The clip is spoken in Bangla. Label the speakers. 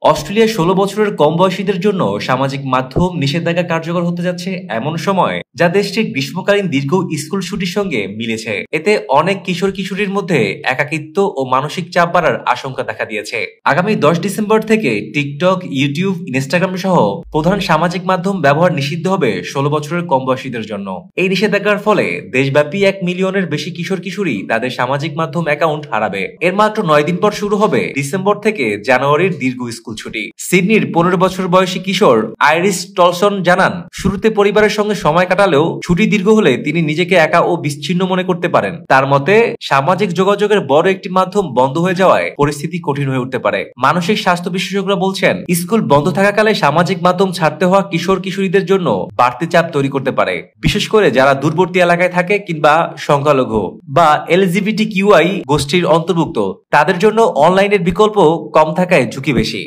Speaker 1: অস্ট্রেলিয়ার ১৬ বছরের কম বয়সীদের জন্য সামাজিক মাধ্যম নিষেধাজ্ঞা কার্যকর হতে যাচ্ছে এমন সময় যা দেশটির গ্রীষ্মকালীন দীর্ঘ স্কুল ছুটির সঙ্গে মিলেছে। এতে অনেক কিশোর কিশোরীর মধ্যে একাকিত্ব ও মানসিক চাপ বাড়ার আশঙ্কা দেখা দিয়েছে। আগামী ১০ ডিসেম্বর থেকে টিকটক, ইউটিউব, ইনস্টাগ্রাম সহ প্রধান সামাজিক মাধ্যম ব্যবহার নিষিদ্ধ হবে ১৬ বছরের কম বয়সীদের জন্য। এই নিষেধাজ্ঞার ফলে দেশব্যাপী ১ মিলিয়নের বেশি কিশোর কিশোরী তাদের সামাজিক মাধ্যম অ্যাকাউন্ট হারাবে। এর মাত্র ৯ দিন পর শুরু হবে ডিসেম্বর থেকে জানুয়ারির দীর্ঘ স্কুল ছুটি। সিডনির ১৫ বছর বয়সী কিশোর আইরিস টলসন জানান, শুরুতে পরিবারের সঙ্গে সময় কাটালেও ছুটি দীর্ঘ হলে তিনি নিজেকে একা ও বিচ্ছিন্ন মনে করতে পারেন। তার মতে, সামাজিক যোগাযোগের বড় একটি মাধ্যম বন্ধ হয়ে যাওয়ায় পরিস্থিতি কঠিন হয়ে উঠতে পারে। মানসিক স্বাস্থ্য বিশেষজ্ঞরা বলছেন, স্কুল বন্ধ থাকাকালে সামাজিক মাধ্যম ছাড়তে হওয়া কিশোর কিশোরীদের জন্য বাড়তি চাপ তৈরি করতে পারে, বিশেষ করে যারা দূরবর্তী এলাকায় থাকে কিংবা সংখ্যালঘু বা এলজিবিটিকিউআই গোষ্ঠীর অন্তর্ভুক্ত। তাদের জন্য অনলাইনের বিকল্প কম থাকায় ঝুঁকি বেশি।